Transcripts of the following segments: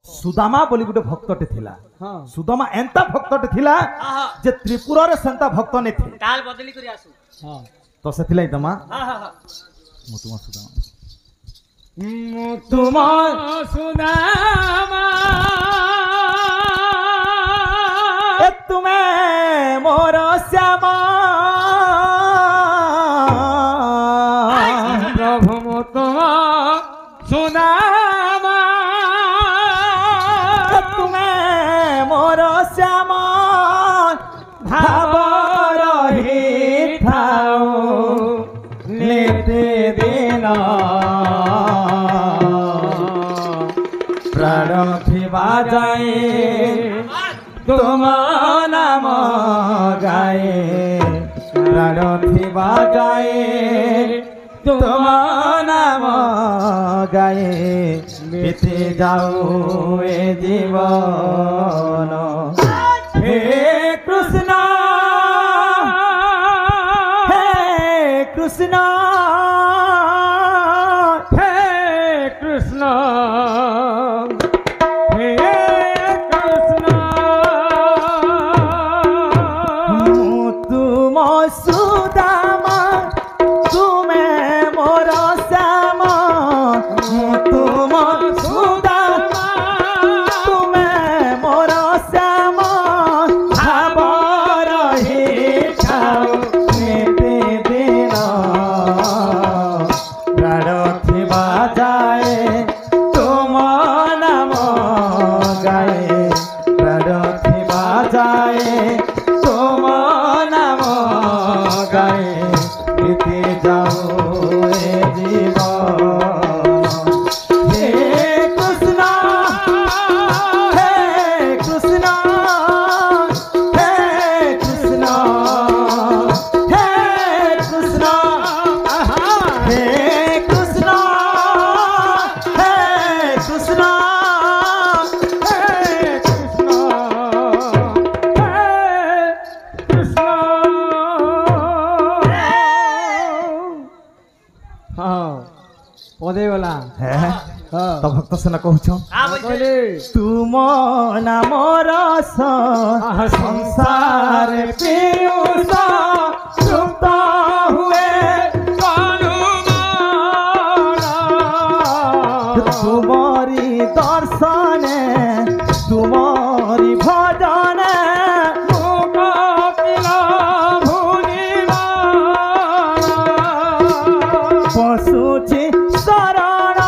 सुदामा बोली गोटे भक्तटे थिला। हाँ सुदामा एंता भक्तटे थिला जे त्रिपुरा रे सेंता भक्त ने थे काल बदली करी आसु। हाँ तो से थिला तमा हां हां हां मुतुमा सुदामा तुमा सुदामा ए तुमे मोर श्यामा प्रभु मुतुमा सुदामा तुमे मोर श्यामा भाव रही थाओ नित्य दिन प्राण थिबा जाए तुम नाम गाए प्राण थिबा जाए तुम नाम गाए बीती जाऊ ए जीवन हे कृष्ण हे कृष्ण हे कृष्ण हे कृष्ण तुम सुदामा तुमे मोर श्यामा तुम सुदामा तुमे मोर श्यामा भाव रही थाओ नित्य दिन प्राण थिबा जाए तुम नाम गाए प्राण थिबा जाए तुम नाम गाए बीती जाओ ए जीवन हे कृष्ण हे कृष्ण हे कृष्ण हे कृष्ण हे कृष्ण हे कृष्ण पदे वाला है तो भक्त से न कहूँ हां बोल तुम नाम रस संसार पीयूष तृप्त हुए तुम्हारी दर्शन तुम्हारी भजन पशुची शरण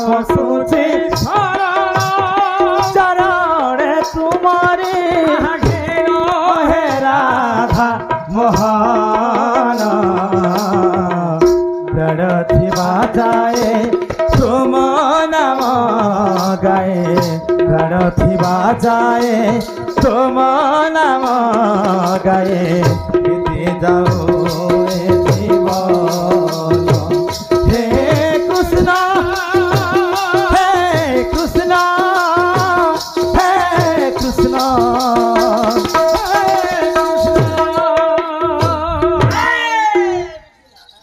पशुची चरण तुम्हारी हे राधा मोहन प्राण थिबा जाए तुम नाम गाए प्राण थिबा जाए तुम नाम गाए बीती जाओ ए जीवन हे कृष्ण हे कृष्ण हे कृष्ण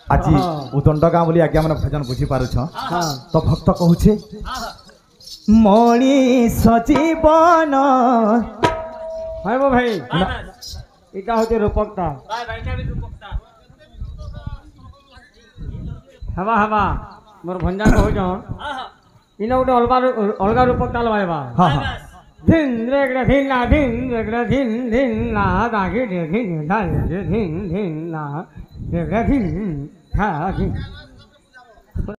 आज उदंड गाँ बोली आज्ञा मैंने भजन बुझी पारुछ हाँ तो भक्त कहूचे मनीष जीवन है वो भाई इटा होते रूपकता भाई बैठा भी रूपकता हवा हवा मोर भंजा कहू जन हां हां इन गोटे अलगा रूपकता लवाइबा हाँ हाँ धिन रेगड़ा धिन ना धिन रेगड़ा धिन धिन ना दागी धिन धिन धिन धिन ना रेगड़ा धिन था धिन